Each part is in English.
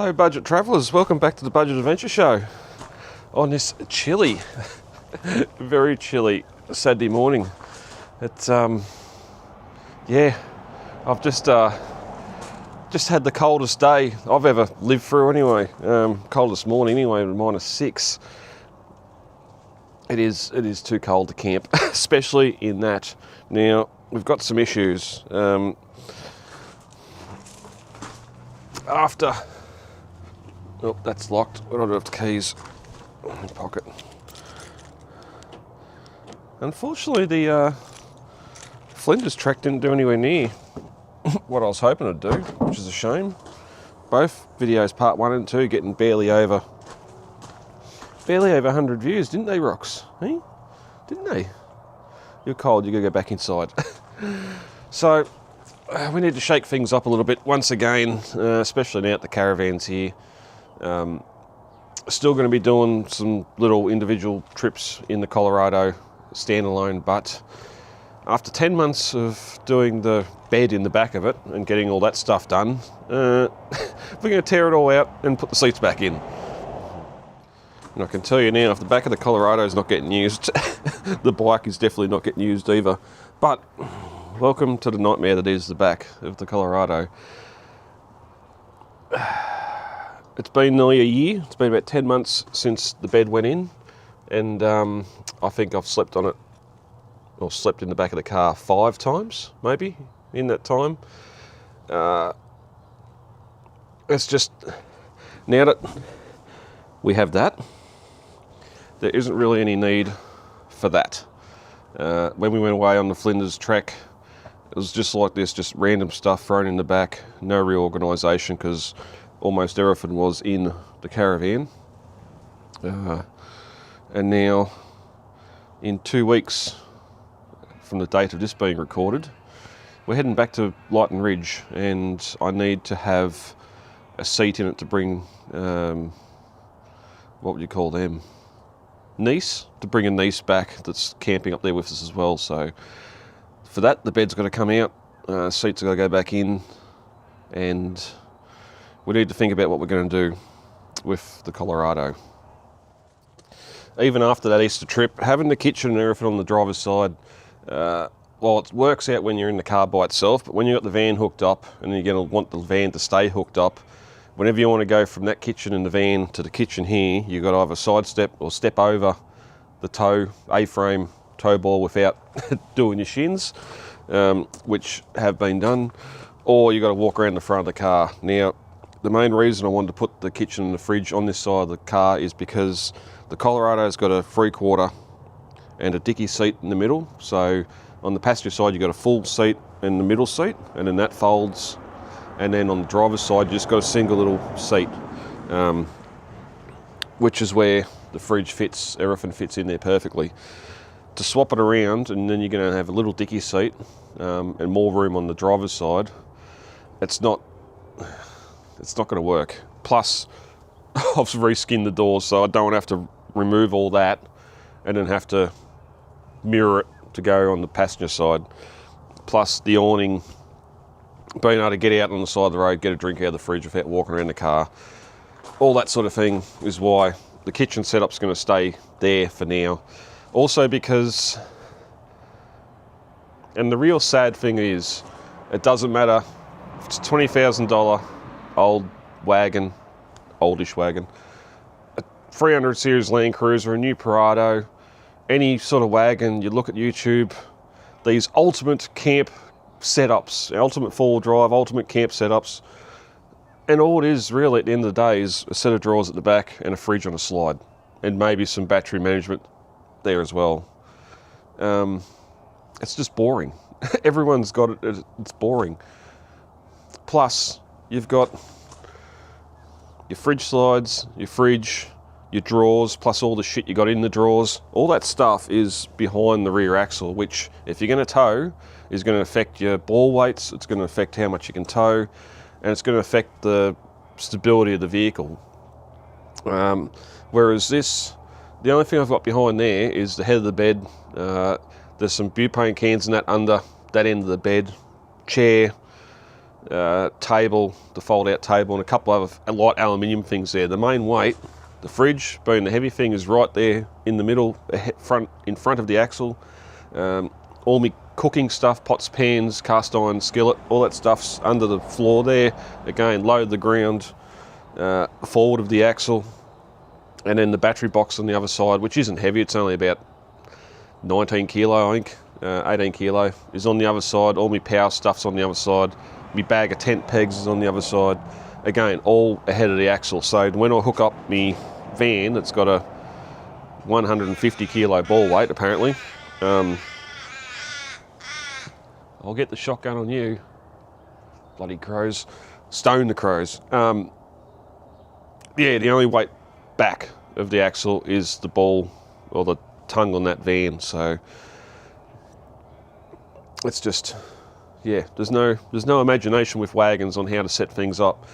Hello budget travellers, welcome back to the Budget Adventure Show on this chilly, very chilly Saturday morning. It's yeah, I've just had the coldest day I've ever lived through anyway. Coldest morning anyway, -6. It is too cold to camp, especially in that. Now we've got some issues. Oh, that's locked. I don't have the keys in my pocket. Unfortunately, the Flinders track didn't do anywhere near what I was hoping it'd do, which is a shame. Both videos, part 1 and 2, getting barely over 100 views, didn't they, Rocks? Hey? Didn't they? You're cold, you gotta go back inside. So, we need to shake things up a little bit once again, especially now that the caravan's here. Still going to be doing some little individual trips in the Colorado standalone, but after 10 months of doing the bed in the back of it and getting all that stuff done, we're going to tear it all out and put the seats back in. And I can tell you now, if the back of the Colorado is not getting used, the bike is definitely not getting used either. But welcome to the nightmare that is the back of the Colorado. It's been nearly a year. It's been about 10 months since the bed went in, and I think I've slept on it, or slept in the back of the car 5 times, maybe, in that time. It's just, now that we have that, there isn't really any need for that. When we went away on the Flinders trek, it was just like this, just random stuff thrown in the back, no reorganisation, because almost everything was in the caravan. And now, in 2 weeks from the date of this being recorded, we're heading back to Lighton Ridge, and I need to have a seat in it to bring, what would you call them? Niece? To bring a niece back that's camping up there with us as well. So for that, the bed's got to come out, seats are got to go back in, and we need to think about what we're going to do with the Colorado. Even after that Easter trip, having the kitchen and everything on the driver's side, well, it works out when you're in the car by itself, but when you've got the van hooked up and you're going to want the van to stay hooked up, whenever you want to go from that kitchen in the van to the kitchen here, you've got to either sidestep or step over the tow, A-frame tow ball without doing your shins, which have been done, or you've got to walk around the front of the car. Now, the main reason I wanted to put the kitchen and the fridge on this side of the car is because the Colorado's got a 3/4 and a dicky seat in the middle. So on the passenger side, you've got a full seat in the middle seat, and then that folds. And then on the driver's side, you just got a single little seat, which is where the fridge fits, everything fits in there perfectly. To swap it around, and then you're going to have a little dicky seat and more room on the driver's side, it's not going to work. Plus, I've reskinned the doors, so I don't have to remove all that and then have to mirror it to go on the passenger side. Plus the awning, being able to get out on the side of the road, get a drink out of the fridge without walking around the car. All that sort of thing is why the kitchen setup's going to stay there for now. Also because, and the real sad thing is, it doesn't matter if it's a $20,000 old wagon, oldish wagon, a 300 series Land Cruiser, a new Prado, any sort of wagon. You look at YouTube, these ultimate camp setups, ultimate 4-wheel drive, ultimate camp setups, and all it is really at the end of the day is a set of drawers at the back and a fridge on a slide, and maybe some battery management there as well. It's just boring. Everyone's got it, it's boring. Plus, you've got your fridge slides, your fridge, your drawers, plus all the shit you got in the drawers. All that stuff is behind the rear axle, which, if you're going to tow, is going to affect your ball weights, it's going to affect how much you can tow, and it's going to affect the stability of the vehicle. Whereas this, the only thing I've got behind there is the head of the bed. There's some butane cans and that under that end of the bed, chair, table, the fold-out table, and a couple of other light aluminium things there. The main weight, the fridge being the heavy thing, is right there in the middle, in front of the axle. All my cooking stuff, pots, pans, cast iron skillet, all that stuff's under the floor there. Again, low to the ground, forward of the axle. And then the battery box on the other side, which isn't heavy, it's only about 19 kilo, I think, 18 kilo, is on the other side. All my power stuff's on the other side. My bag of tent pegs is on the other side. Again, all ahead of the axle. So when I hook up my van, it's got a 150 kilo ball weight, apparently. I'll get the shotgun on you. Bloody crows. Stone the crows. Yeah, the only weight back of the axle is the ball or the tongue on that van, so it's just, yeah, there's no imagination with wagons on how to set things up.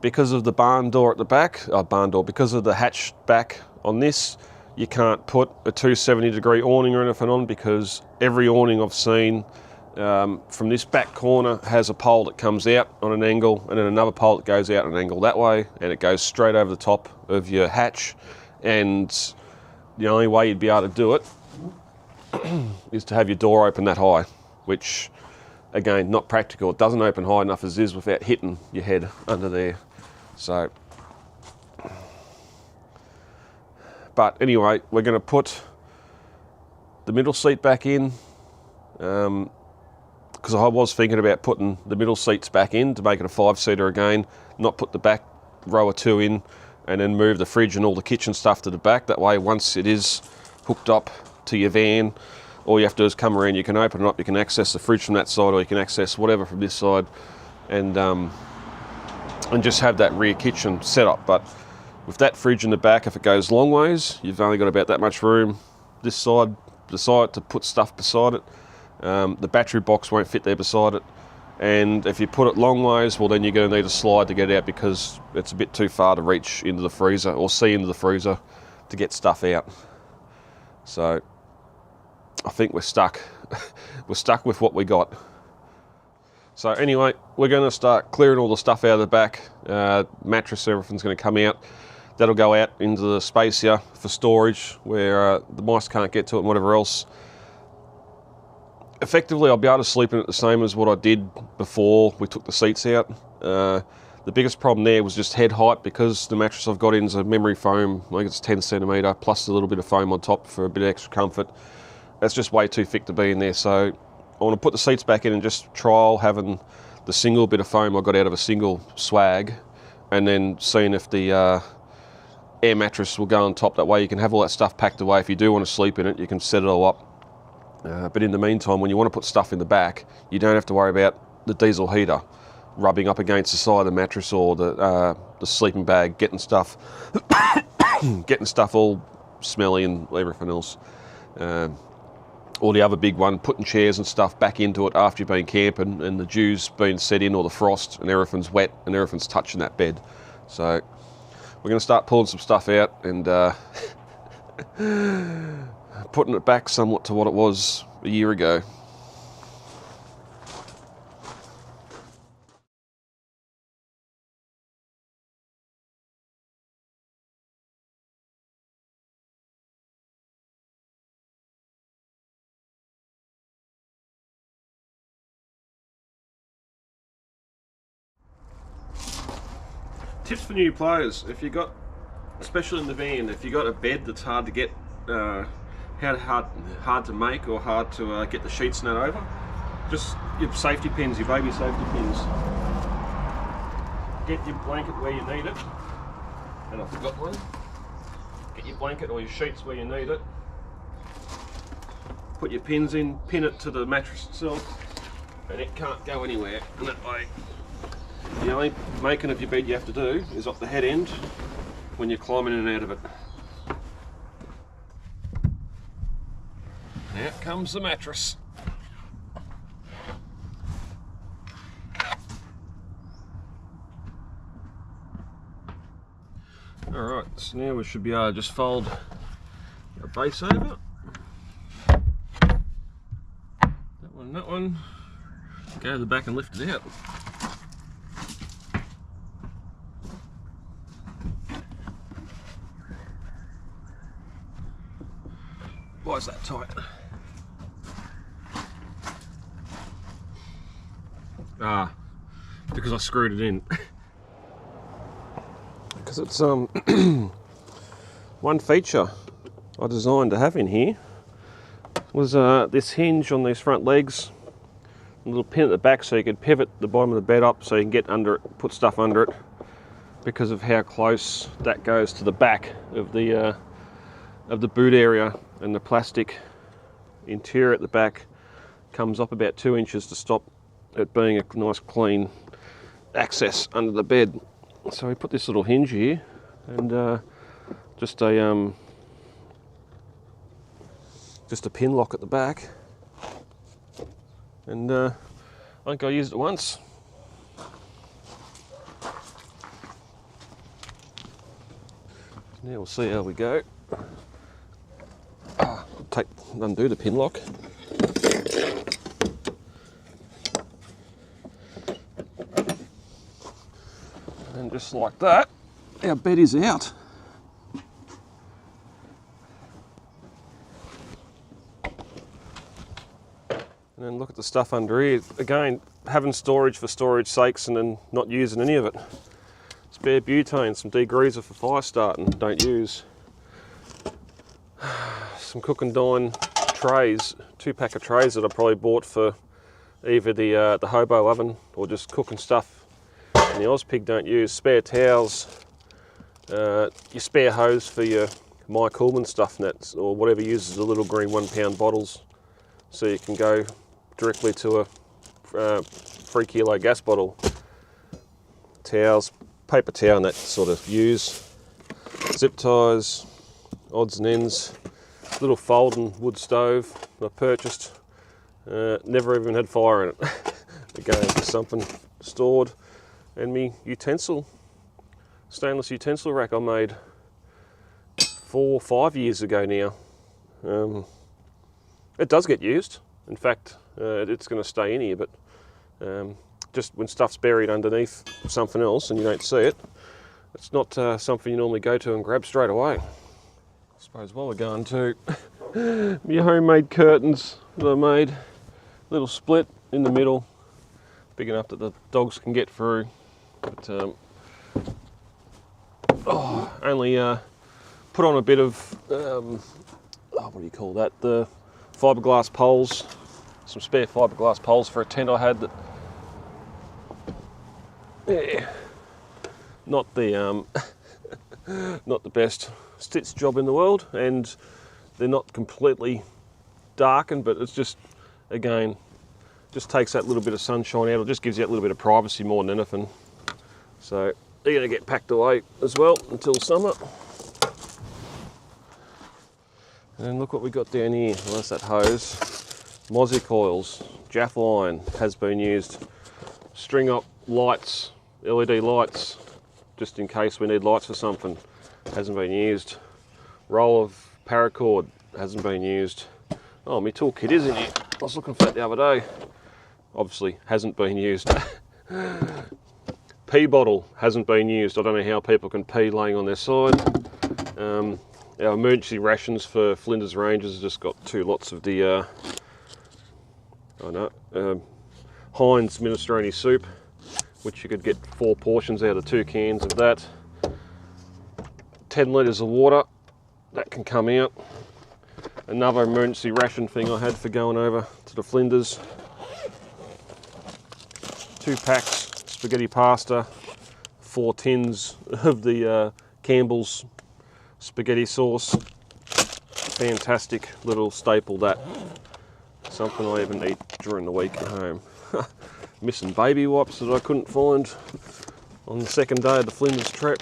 Because of the barn door at the back, because of the hatch back on this, you can't put a 270-degree awning or anything on, because every awning I've seen from this back corner has a pole that comes out on an angle, and then another pole that goes out on an angle that way, and it goes straight over the top of your hatch. And the only way you'd be able to do it is to have your door open that high, which, again, not practical. It doesn't open high enough as is without hitting your head under there. So, but anyway, we're going to put the middle seat back in, because I was thinking about putting the middle seats back in to make it a 5-seater again, not put the back row or two in, and then move the fridge and all the kitchen stuff to the back. That way, once it is hooked up to your van, all you have to do is come around, you can open it up, you can access the fridge from that side, or you can access whatever from this side, and just have that rear kitchen set up. But with that fridge in the back, if it goes long ways, you've only got about that much room this side, the side, to put stuff beside it. The battery box won't fit there beside it, and if you put it long ways, well, then you're going to need a slide to get it out, because it's a bit too far to reach into the freezer or see into the freezer to get stuff out. So I think we're stuck. We're stuck with what we got. So anyway, we're going to start clearing all the stuff out of the back. Mattress, everything's going to come out. That'll go out into the space here for storage, where the mice can't get to it and whatever else. Effectively, I'll be able to sleep in it the same as what I did before we took the seats out. The biggest problem there was just head height, because the mattress I've got in is a memory foam. I think it's 10 centimetre plus a little bit of foam on top for a bit of extra comfort. That's just way too thick to be in there. So I want to put the seats back in and just trial having the single bit of foam I got out of a single swag, and then seeing if the air mattress will go on top. That way you can have all that stuff packed away. If you do want to sleep in it, you can set it all up. But in the meantime, when you want to put stuff in the back, you don't have to worry about the diesel heater rubbing up against the side of the mattress, or the sleeping bag getting stuff all smelly and everything else. Or the other big one, putting chairs and stuff back into it after you've been camping and the dew's been set in, or the frost, and everything's wet and everything's touching that bed. So we're going to start pulling some stuff out and putting it back somewhat to what it was a year ago. Tips for new players: if you got, especially in the van, if you got a bed that's hard to get, hard to make, or hard to get the sheets nut over, just your safety pins, your baby safety pins. Get your blanket where you need it, and I forgot one. Get your blanket or your sheets where you need it. Put your pins in, pin it to the mattress itself, and it can't go anywhere. And that way, the only making of your bed you have to do is up the head end when you're climbing in and out of it. Out comes the mattress. Alright, so now we should be able to just fold our base over. That one, go to the back and lift it out. is that tight? Ah, because I screwed it in. Because it's one feature I designed to have in here was this hinge on these front legs, a little pin at the back so you could pivot the bottom of the bed up so you can get under it, put stuff under it, because of how close that goes to the back of the boot area, and the plastic interior at the back comes up about 2 inches to stop it being a nice clean access under the bed. So we put this little hinge here, and just a pin lock at the back, and I think I used it once. Now we'll see how we go. Undo the pin lock. And just like that, our bed is out. And then look at the stuff under here. Again, having storage for storage sakes and then not using any of it. Spare butane, some degreaser for fire starting, don't use. Some cook and dine trays, 2-pack of trays that I probably bought for either the hobo oven or just cooking stuff in the Ozpig, don't use. Spare towels, your spare hose for your My Coolman stuff nets, or whatever uses the little green 1 pound bottles, so you can go directly to a 3 kilo gas bottle. Towels, paper towel and that sort of use. Zip ties, odds and ends. Little folding wood stove I purchased. Never even had fire in it. Again, just something stored. And me stainless utensil rack I made 4 or 5 years ago now. It does get used. In fact, it's going to stay in here, but just when stuff's buried underneath something else and you don't see it, it's not something you normally go to and grab straight away. I suppose while we're going to my homemade curtains that I made, little split in the middle, big enough that the dogs can get through, but only put on a bit of what do you call that, the fiberglass poles, some spare fiberglass poles for a tent I had that, yeah, not the not the best stitch job in the world, and they're not completely darkened, but it's just, again, just takes that little bit of sunshine out. It just gives you that little bit of privacy more than anything. So they're going to get packed away as well until summer. And then look what we got down here. Well, that's that hose. Mozzie coils, Jaff line has been used. String up lights, LED lights, just in case we need lights for something. Hasn't been used. Roll of paracord hasn't been used. Oh, my toolkit is in here. I was looking for that the other day. Obviously hasn't been used. Pee bottle hasn't been used. I don't know how people can pee laying on their side. Our emergency rations for Flinders Rangers has just got 2 lots of the Heinz minestrone soup, which you could get 4 portions out of 2 cans of that. 10 litres of water, that can come out. Another emergency ration thing I had for going over to the Flinders. 2 packs spaghetti pasta, 4 tins of the Campbell's spaghetti sauce. Fantastic little staple, that. Something I even eat during the week at home. Missing baby wipes that I couldn't find on the second day of the Flinders trip.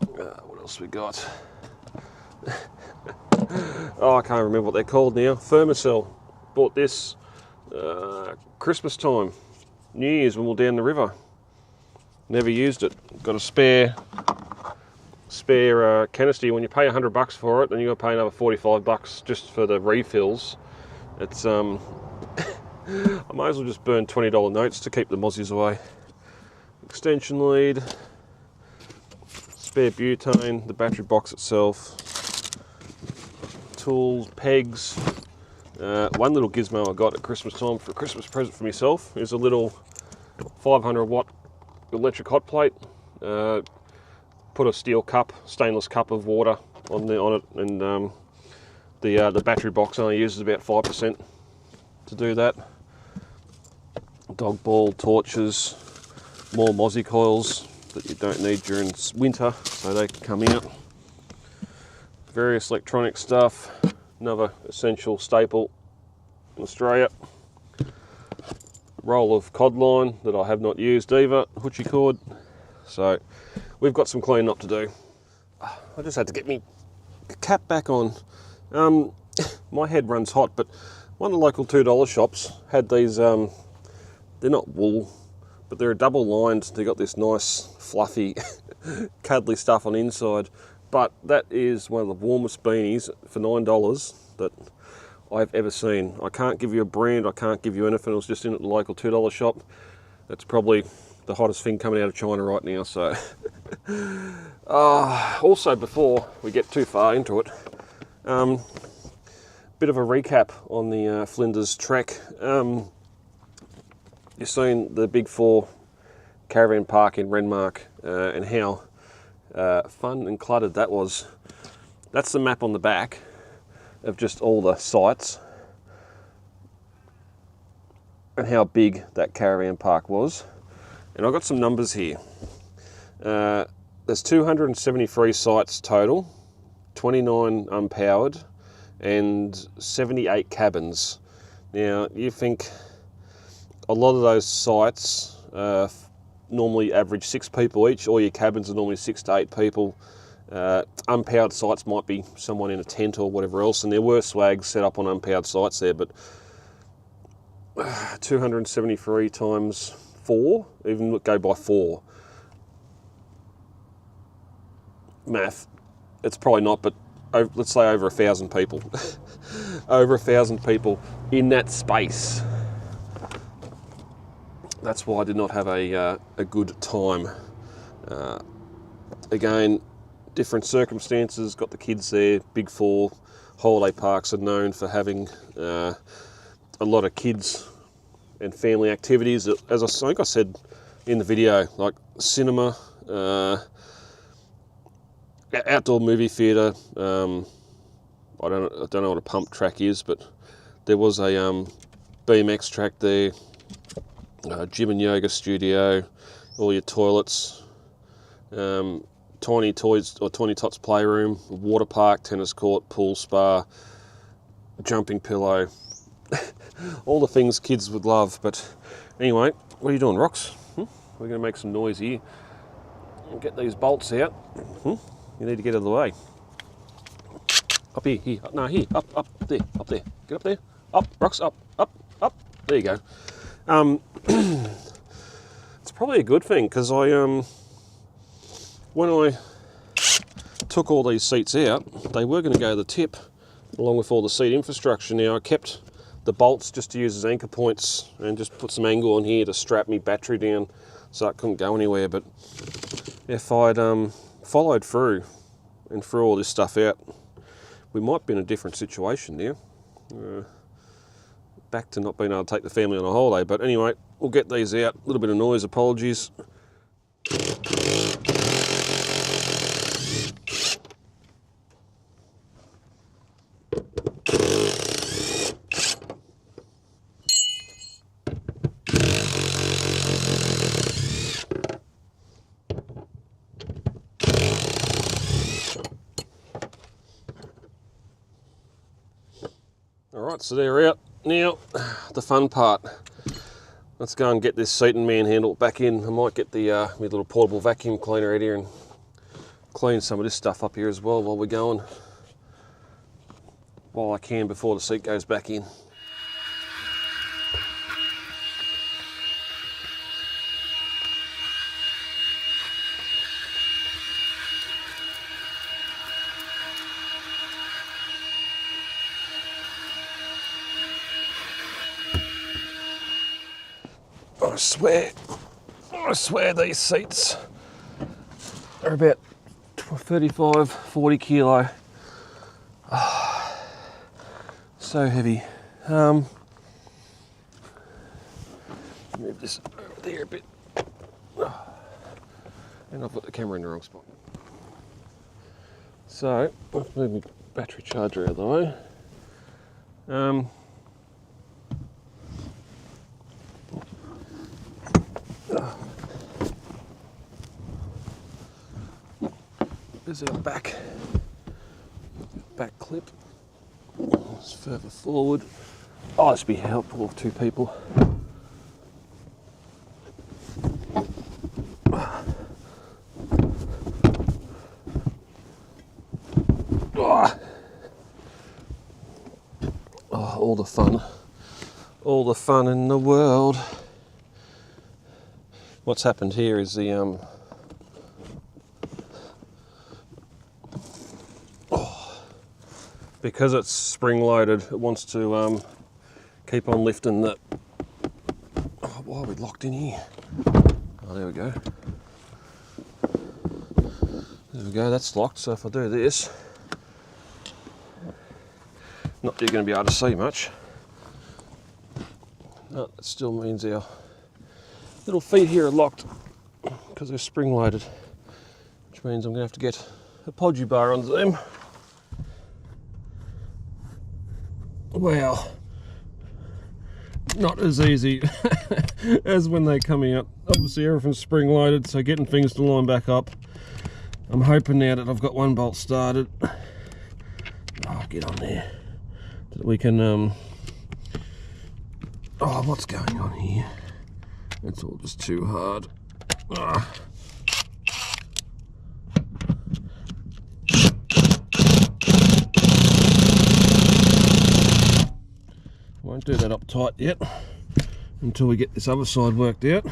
What else we got? Oh, I can't remember what they're called now. Thermacell. Bought this Christmas time, New Year's, when we were down the river. Never used it. Got a spare canister. When you pay $100 for it, then you got to pay another $45 just for the refills. It's I might as well just burn $20 notes to keep the mozzies away. Extension lead, spare butane, the battery box itself, tools, pegs. One little gizmo I got at Christmas time for a Christmas present for myself is a little 500 watt electric hot plate. Put a steel cup, stainless cup of water on it, and the battery box only uses about 5% to do that. Dog ball, torches, more mozzie coils that you don't need during winter, so they can come out. Various electronic stuff, another essential staple in Australia. Roll of cod line that I have not used either, hoochie cord. So we've got some cleaning up to do. I just had to get me cap back on. My head runs hot, but one of the local $2 shops had these, they're not wool, but they're double lined. They got this nice fluffy cuddly stuff on the inside, but that is one of the warmest beanies for $9 that I've ever seen. I can't give you a brand, I can't give you anything. It was just in at the local $2 shop. That's probably the hottest thing coming out of China right now. So also, before we get too far into it, bit of a recap on the Flinders trek. You've seen the Big 4 caravan park in Renmark and how fun and cluttered that was. That's the map on the back of just all the sites and how big that caravan park was. And I've got some numbers here. There's 273 sites total, 29 unpowered, and 78 cabins. Now, you think a lot of those sites normally average 6 people each, or your cabins are normally 6 to 8 people. Unpowered sites might be someone in a tent or whatever else, and there were swags set up on unpowered sites there, but 273 times 4, even go by 4. Math, it's probably not, but let's say over 1,000 people. Over 1,000 people in that space. That's why I did not have a good time. Again, different circumstances, got the kids there. Big 4 holiday parks are known for having a lot of kids and family activities. As I think I said in the video, like cinema, outdoor movie theatre. I don't know what a pump track is, but there was a BMX track there, gym and yoga studio, all your toilets, tiny toys or Tiny Tots playroom, water park, tennis court, pool, spa, jumping pillow, all the things kids would love. But anyway, what are you doing, Rox? We're going to make some noise here. We'll get these bolts out. You need to get out of the way. Up here, here, no, here, up there, get up there, up, Rox, up, there you go. It's probably a good thing, because when I took all these seats out, they were going to go to the tip along with all the seat infrastructure. Now I kept the bolts just to use as anchor points and just put some angle on here to strap me battery down so it couldn't go anywhere. But if I'd followed through and threw all this stuff out, we might be in a different situation now. Back to not being able to take the family on a holiday. But anyway, we'll get these out. A little bit of noise, apologies. Alright, so they're out. Now, the fun part. Let's go and get this seat and manhandle back in. I might get the my little portable vacuum cleaner out here and clean some of this stuff up here as well while we're going. While I can, before the seat goes back in. I swear these seats are about 35, 40 kilo. So heavy. Move this over there a bit. And I've got the camera in the wrong spot. So, I've moved my battery charger out of the way. There's our back clip. It's further forward. Oh, this would be helpful with two people. Oh, all the fun in the world. What's happened here is the because it's spring loaded, it wants to keep on lifting the. Oh, why are we locked in here? Oh, there we go. There we go. That's locked. So if I do this, not that you're going to be able to see much. No, that still means our little feet here are locked because they're spring loaded, which means I'm going to have to get a podgy bar onto them. Well, not as easy as when they're coming up. Obviously everything's spring loaded, so getting things to line back up. I'm hoping now that I've got one bolt started. Oh, get on there. That we can, oh, what's going on here? It's all just too hard. Ah. Won't do that up tight yet until we get this other side worked out,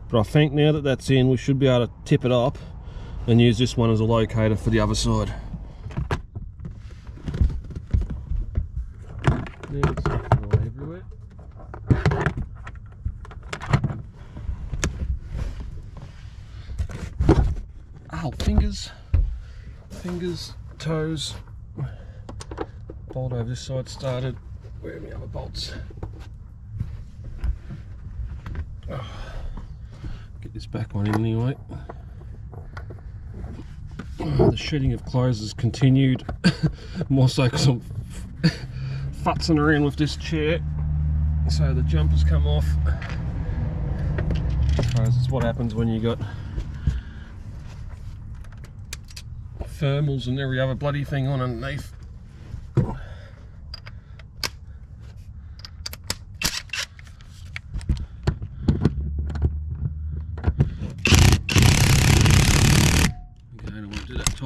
but I think now that that's in, we should be able to tip it up and use this one as a locator for the other side. Now it's all everywhere. Oh, fingers, toes. Bolt over this side started. Where are my other bolts? Oh, get this back one in anyway. Oh, the shedding of clothes has continued, more so because I'm futzing around with this chair, so the jumper's come off. I suppose it's what happens when you got thermals and every other bloody thing on underneath.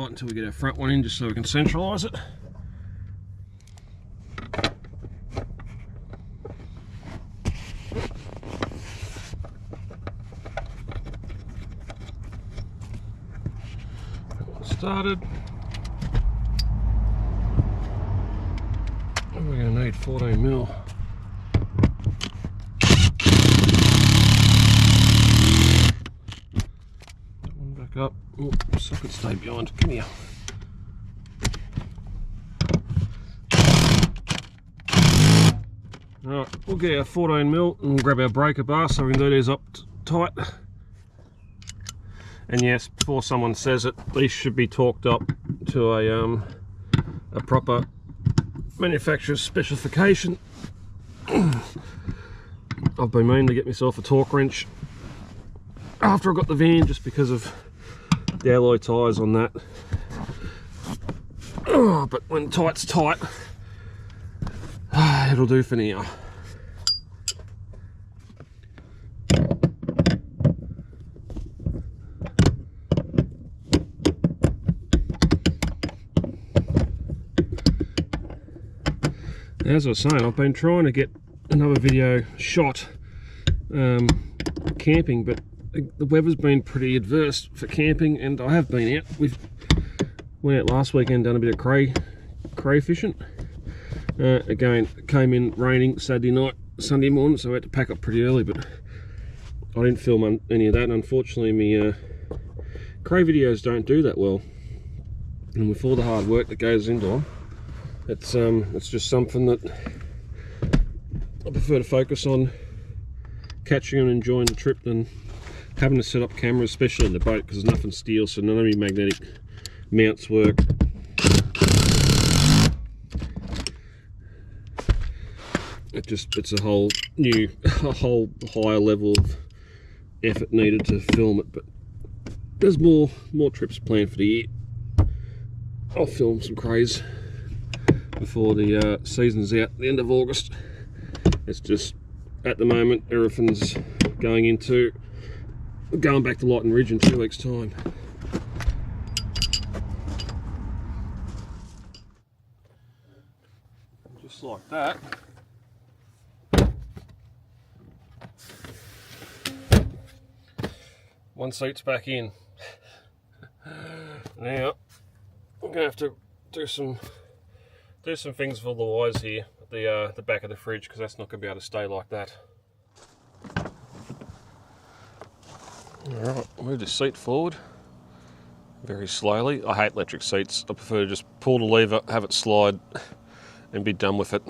Until we get our front one in, just so we can centralise it. Started. We're going to need 14 mil. One back up. Oh, socket stay behind. Come here. Right, we'll get our 14 mil and we'll grab our breaker bar so we can do these up tight. And yes, before someone says it, these should be torqued up to a proper manufacturer's specification. I've been meaning to get myself a torque wrench after I got the van, just because of the alloy tyres on that. Oh, but when tight's tight, it'll do for now. As I was saying, I've been trying to get another video shot camping, but the weather's been pretty adverse for camping, and I have been out. We went out last weekend, done a bit of cray fishing. Again, came in raining Saturday night, Sunday morning, so I had to pack up pretty early, but I didn't film any of that. Unfortunately, my cray videos don't do that well, and with all the hard work that goes into them, It's just something that I prefer to focus on catching and enjoying the trip than having to set up cameras, especially in the boat, because there's nothing steel, so none of your magnetic mounts work. It's a whole higher level of effort needed to film it, but there's more trips planned for the year. I'll film some craze before the season's out at the end of August. It's just, at the moment, everything's going back to Lighton Ridge in 2 weeks' time. Just like that. One seat's back in. Now I'm gonna have to do some things for the wires here at the back of the fridge, because that's not gonna be able to stay like that. Alright, move the seat forward very slowly. I hate electric seats. I prefer to just pull the lever, have it slide, and be done with it.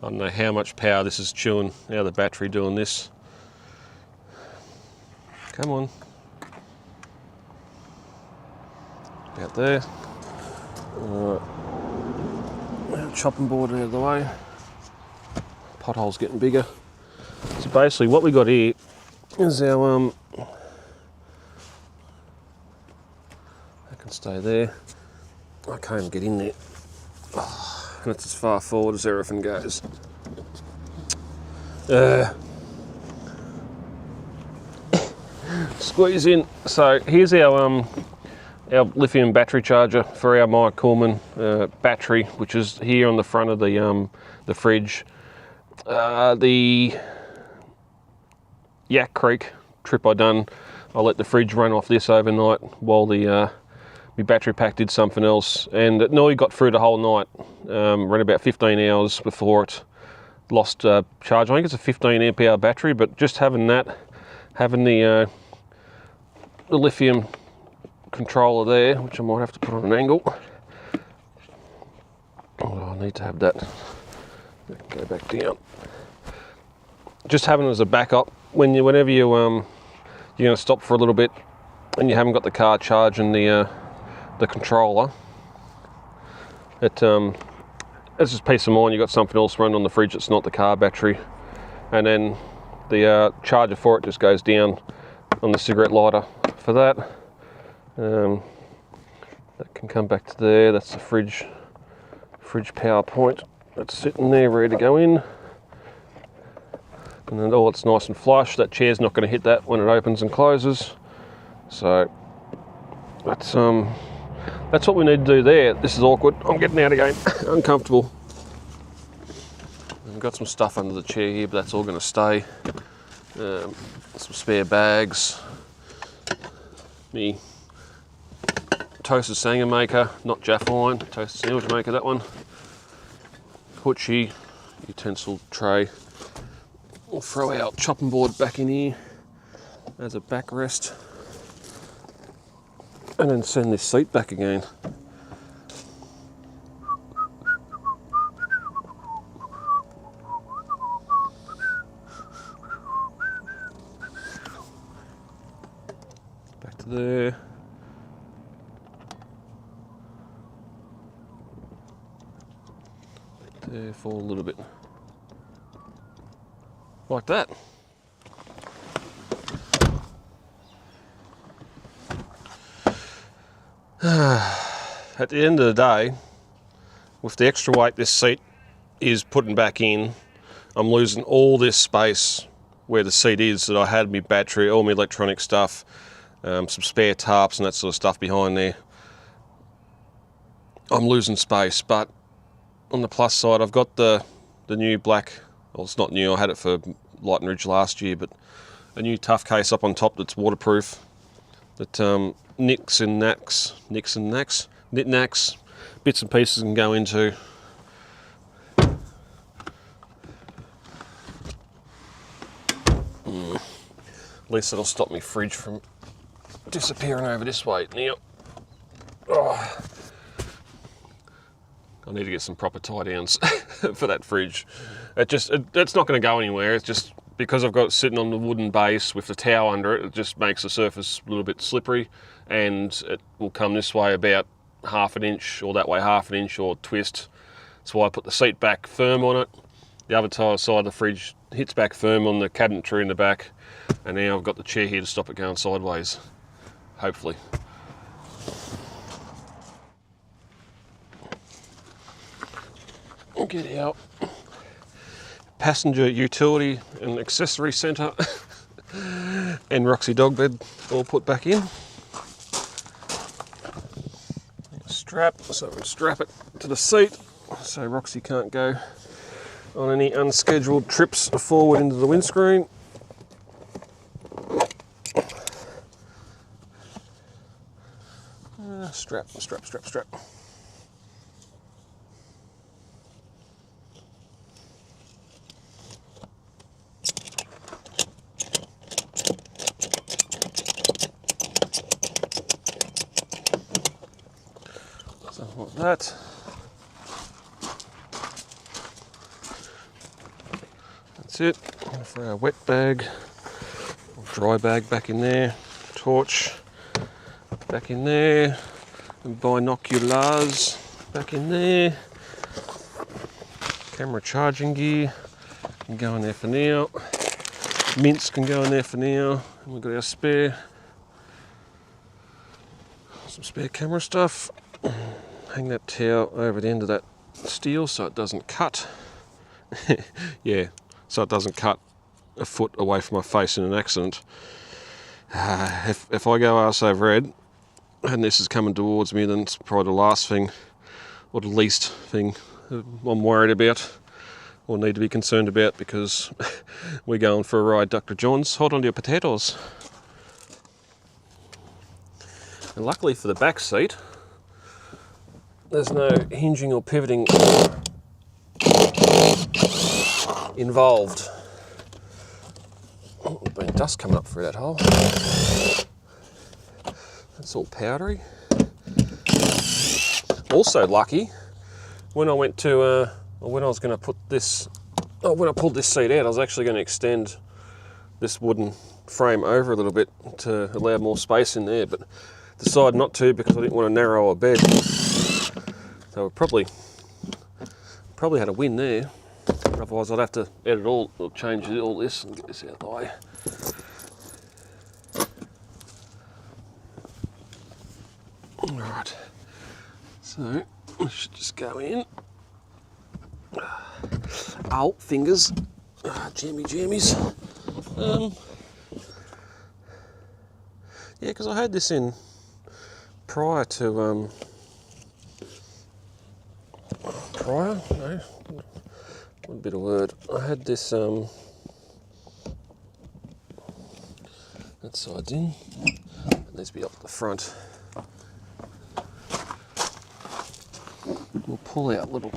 I don't know how much power this is chewing out of the battery doing this. Come on. Out there. Chopping board out of the way. Pothole's getting bigger. So basically what we got here is our I can stay there. I can't even get in there. Oh, and it's as far forward as everything goes. Squeeze in. So here's our lithium battery charger for our Maya Coolman battery, which is here on the front of the fridge. The Yak Creek trip I done, I let the fridge run off this overnight while my battery pack did something else, and it nearly got through the whole night. Ran about 15 hours before it lost charge. I think it's a 15 amp hour battery, but just having the lithium controller there, which I might have to put on an angle. Oh, I need to have that. Go back down. Just having it as a backup whenever you're going to stop for a little bit and you haven't got the car charging the controller. It's just peace of mind. You've got something else running on the fridge that's not the car battery, and then the charger for it just goes down on the cigarette lighter for that. That can come back to there. That's the fridge power point. That's sitting there ready to go in. And then it's nice and flush. That chair's not going to hit that when it opens and closes. So that's what we need to do there. This is awkward. I'm getting out again. Uncomfortable. I've got some stuff under the chair here, but that's all going to stay. Some spare bags. Me toasted sanger maker, not Jaff iron, toasted sandwich maker, that one. Hoochie, utensil tray. We'll throw our chopping board back in here as a backrest, and then send this seat back again. Back to there. Back there, fall a little bit. Like that. At the end of the day, with the extra weight this seat is putting back in, I'm losing all this space where the seat is that I had my battery, all my electronic stuff, some spare tarps and that sort of stuff behind there. I'm losing space, but on the plus side, I've got the new black, well, it's not new, I had it for Lighton Ridge last year, but a new tough case up on top that's waterproof, that knicks and knacks, bits and pieces can go into. At least it'll stop me fridge from disappearing over this way now. Oh. I need to get some proper tie downs for that fridge. It's not going to go anywhere. It's just because I've got it sitting on the wooden base with the towel under it, it just makes the surface a little bit slippery, and it will come this way about half an inch, or that way half an inch, or twist. That's why I put the seat back firm on it. The other side of the fridge hits back firm on the cabinetry in the back, and now I've got the chair here to stop it going sideways, hopefully. We'll get our passenger utility and accessory centre and Roxy dog bed all put back in. Strap, so we strap it to the seat so Roxy can't go on any unscheduled trips forward into the windscreen. Strap. Something like that. That's it. And for our wet bag, or dry bag back in there, torch back in there, and binoculars back in there, camera charging gear can go in there for now, mints can go in there for now, and we've got our some spare camera stuff. Hang that towel over the end of that steel so it doesn't cut. Yeah, so it doesn't cut a foot away from my face in an accident. If I go arse over head and this is coming towards me, then it's probably the last thing, or the least thing I'm worried about or need to be concerned about, because we're going for a ride, Dr. John's. Hold on to your potatoes. And luckily for the back seat, there's no hinging or pivoting involved. Oh, there's been dust coming up through that hole. It's all powdery. Also lucky, when I went to, when I was going to put this, when I pulled this seat out, I was actually going to extend this wooden frame over a little bit to allow more space in there, but decided not to because I didn't want to narrow a bed. So we probably had a win there. Otherwise I'd have to edit all, or change all this and get this out of the way. Alright, so I should just go in. Oh, fingers. Jammies. Yeah, because I had this in prior to, no, what bit of word. I had this, that side's in, it needs to be up at the front. We'll pull out little,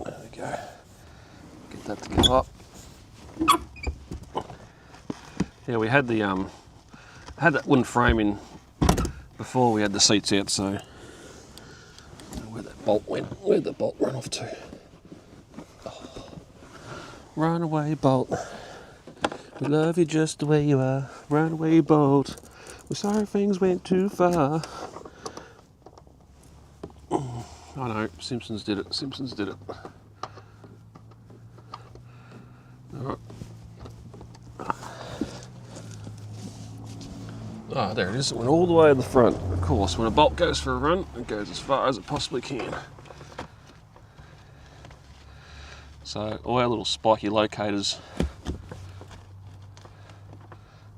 there we go, get that to go up. Yeah, we had the, had that wooden frame in before we had the seats out, so where that bolt went, where'd the bolt run off to? Oh. Run away, bolt. We love you just the way you are. Run away, bolt. We're sorry things went too far. I know, Simpsons did it. Alright. Oh, there it is. It went all the way to the front. Of course, when a bolt goes for a run, it goes as far as it possibly can. So all our little spiky locators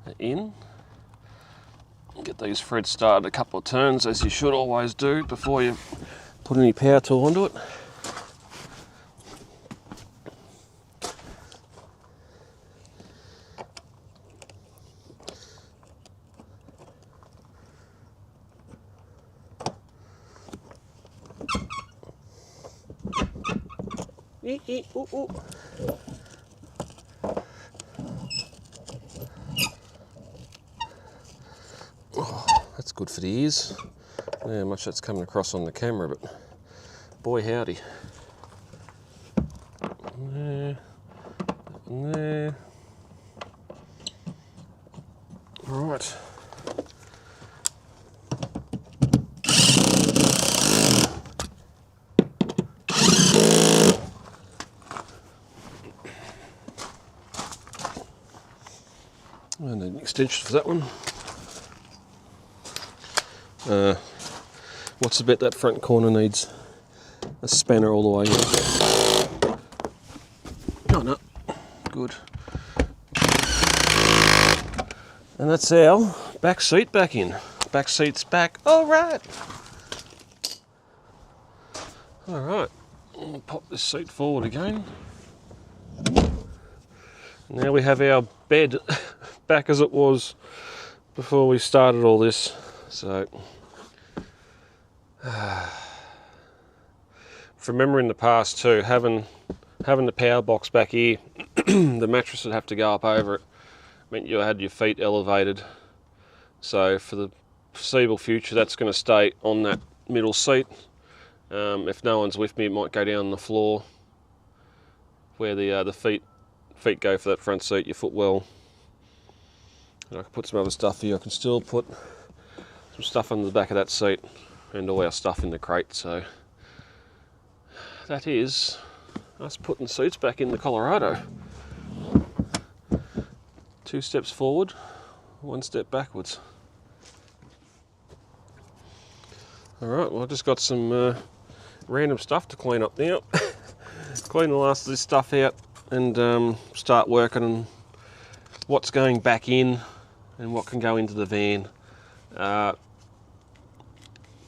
are in. Get these threads started a couple of turns, as you should always do before you put any power tool onto it. Ooh, ooh. Oh, that's good for the ears. I don't know how much that's coming across on the camera, but Boy howdy. There. There. Right. And an extension for that one. What's the bet that front corner needs a spanner all the way in? Oh no, good. And that's our back seat back in. Back seat's back, all right. All right, I'll pop this seat forward again. Now we have our bed back as it was before we started all this. So, from memory in the past too, having the power box back here, the mattress would have to go up over it. Meant you had your feet elevated. So for the foreseeable future, that's going to stay on that middle seat. If no one's with me, it might go down on the floor where the feet go for that front seat, your footwell. And I can put some other stuff here. I can still put some stuff under the back of that seat and all our stuff in the crate. So that is us putting seats back in the Colorado. 2 steps forward, 1 step backwards. Alright, well, I've just got some random stuff to clean up now. Clean the last of this stuff out and start working on what's going back in and what can go into the van.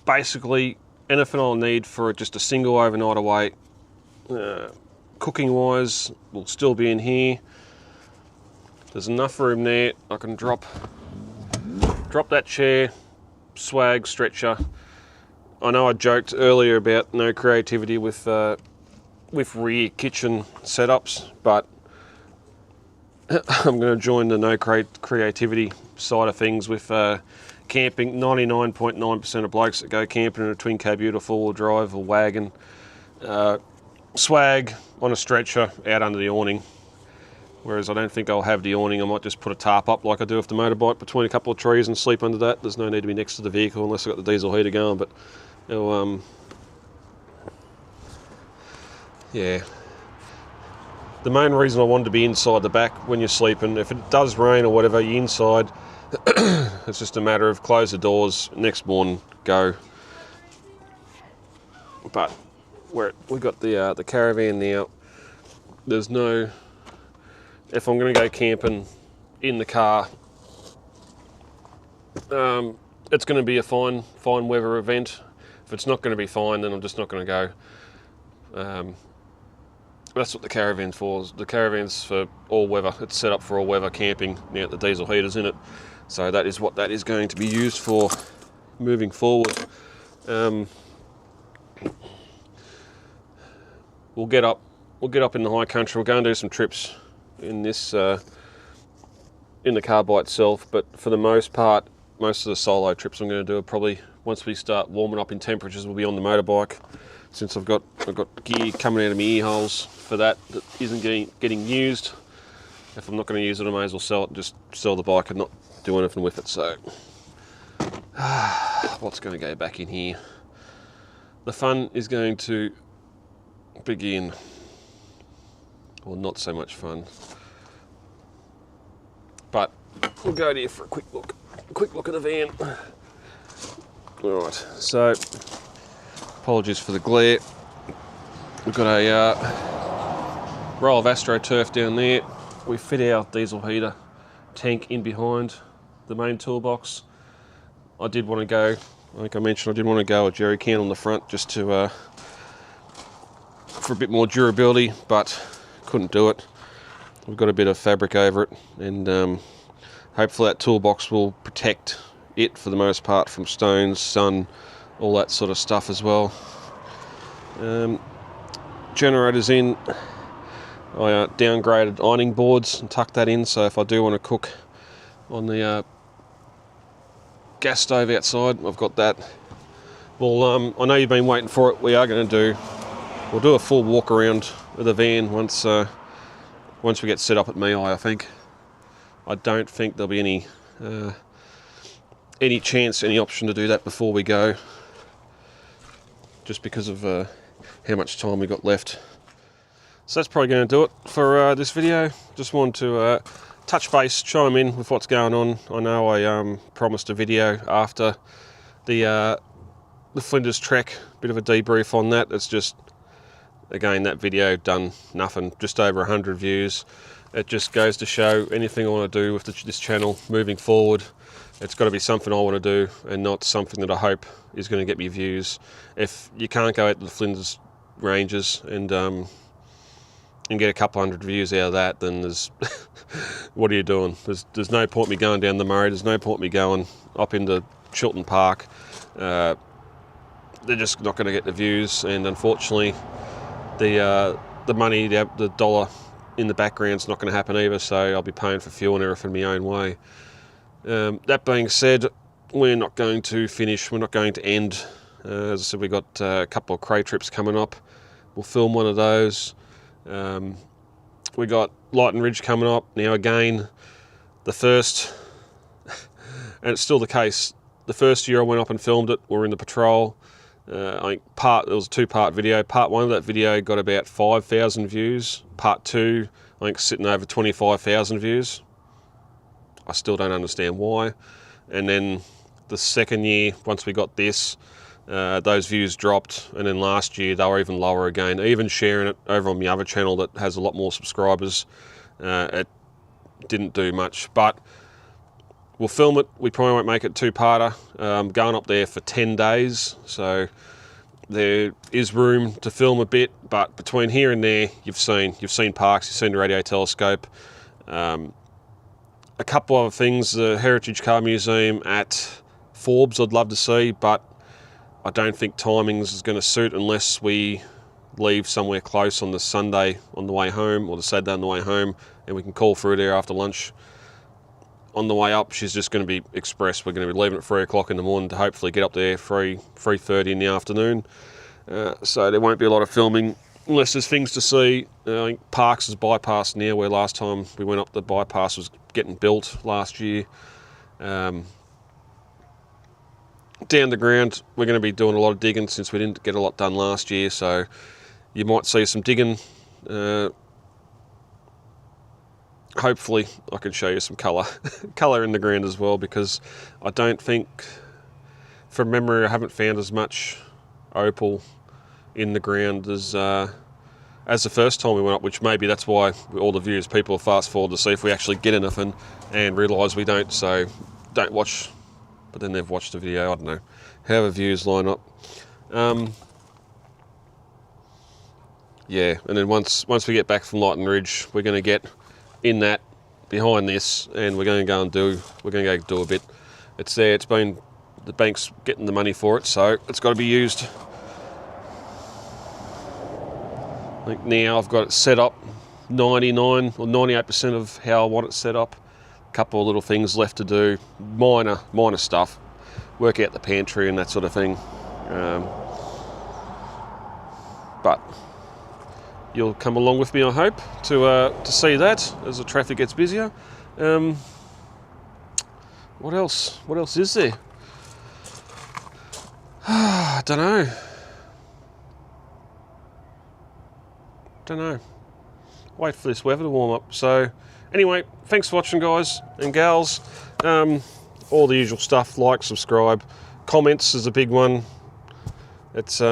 Basically, anything I'll need for just a single overnight away. Cooking wise, will still be in here. There's enough room there. I can drop that chair, swag, stretcher. I know I joked earlier about no creativity with rear kitchen setups, but I'm going to join the no creativity side of things with camping. 99.9% of blokes that go camping in a twin cab ute or 4-wheel drive or wagon, swag on a stretcher out under the awning. Whereas I don't think I'll have the awning. I might just put a tarp up like I do with the motorbike between a couple of trees and sleep under that. There's no need to be next to the vehicle unless I've got the diesel heater going, but yeah. The main reason I wanted to be inside the back when you're sleeping, if it does rain or whatever, you're inside. It's just a matter of close the doors, next morning, go. But we've got the caravan now. There's no... If I'm going to go camping in the car, it's going to be a fine weather event. If it's not going to be fine, then I'm just not going to go. That's what the caravan's for. The caravan's for all weather. It's set up for all weather camping. Now the diesel heater's in it, so that is what that is going to be used for moving forward. We'll get up in the high country. We'll go and do some trips in this in the car by itself, but for the most part, most of the solo trips I'm going to do are probably once we start warming up in temperatures, we'll be on the motorbike. Since I've got gear coming out of my ear holes for that isn't getting used. If I'm not going to use it, I may as well sell it and just sell the bike and not do anything with it. So what's going to go back in here? The fun is going to begin. Well, not so much fun, but we'll go here for a quick look at the van. All right, so apologies for the glare. We've got a roll of AstroTurf down there. We fit our diesel heater tank in behind the main toolbox. I did want to go, I think I mentioned I did want to go a jerry can on the front just to for a bit more durability, but couldn't do it. We've got a bit of fabric over it, and hopefully that toolbox will protect it for the most part from stones, sun, all that sort of stuff as well. Generators in. I downgraded ironing boards and tucked that in, so if I do want to cook on the gas stove outside, I've got that Well, I know you've been waiting for it. We'll do a full walk around of the van once we get set up at Mei, I think. I don't think there'll be any chance, any option to do that before we go, just because of how much time we got left. So that's probably going to do it for this video. Just wanted to touch base, chime in with what's going on. I know I promised a video after the Flinders trek, bit of a debrief on that. It's just, again, that video done nothing, just over 100 views. It just goes to show anything I want to do with this channel moving forward, it's got to be something I want to do and not something that I hope is going to get me views. If you can't go out to the Flinders ranges and get a couple hundred views out of that, then there's what are you doing? There's no point me going down the Murray, there's no point me going up into Chiltern Park. They're just not going to get the views, and unfortunately the money, the dollar in the background's not going to happen either, so I'll be paying for fuel and everything my own way. That being said, we're not going to finish, we're not going to end. As I said, we've got a couple of cray trips coming up. We'll film one of those. We got Lighton Ridge coming up. Now again, the first, and it's still the case, the first year I went up and filmed it, we were in the patrol. I think it was a two-part video. Part one of that video got about 5,000 views. Part two, I think, sitting over 25,000 views. I still don't understand why. And then the second year, once we got this, those views dropped, and then last year they were even lower again. Even sharing it over on my other channel that has a lot more subscribers, it didn't do much. But we'll film it. We probably won't make it two-parter. Going up there for 10 days, so there is room to film a bit. But between here and there, you've seen parks, you've seen the radio telescope. A couple other things, the Heritage Car Museum at Forbes I'd love to see, but I don't think timings is going to suit unless we leave somewhere close on the Sunday on the way home, or the Saturday on the way home, and we can call through there after lunch. On the way up, she's just going to be express. We're going to be leaving at 3 o'clock in the morning to hopefully get up there 3:30 in the afternoon. So there won't be a lot of filming unless there's things to see. I think Parks is bypassed now, where last time we went up the bypass was getting built last year. Down the ground, we're going to be doing a lot of digging since we didn't get a lot done last year, so you might see some digging. Hopefully I can show you some colour in the ground as well, because I don't think, from memory, I haven't found as much opal in the ground as the first time we went up, which maybe that's why all the views, people fast forward to see if we actually get anything and realise we don't, so don't watch. But then they've watched the video, I don't know, however views line up. Yeah, and then once we get back from Lighton Ridge, we're going to get in that, behind this, and we're going to go do a bit. It's there, it's been, the bank's getting the money for it, so it's got to be used. I think now I've got it set up 99 or 98% of how I want it set up. Couple of little things left to do, minor stuff, work out the pantry and that sort of thing. But you'll come along with me, I hope, to see that as the traffic gets busier. What else? What else is there? I don't know. Wait for this weather to warm up. So anyway, thanks for watching, guys and gals. All the usual stuff, like, subscribe, comments is a big one. It's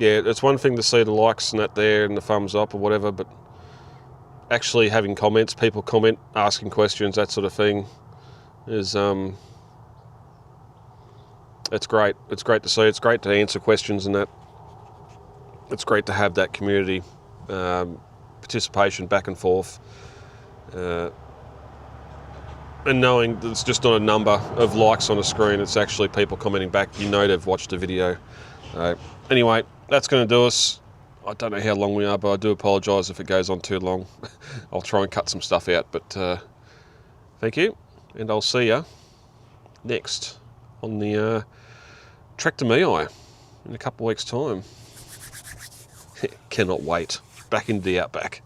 yeah, it's one thing to see the likes and that there and the thumbs up or whatever, but actually having comments, people comment, asking questions, that sort of thing is it's great. It's great to see. It's great to answer questions and that. It's great to have that community participation back and forth, and knowing that it's just not a number of likes on a screen, it's actually people commenting back, you know they've watched the video. Anyway, that's going to do us. I don't know how long we are, but I do apologise if it goes on too long. I'll try and cut some stuff out, but thank you, and I'll see you next on the trek to Mei in a couple of weeks' time. Cannot wait. Back into the Outback.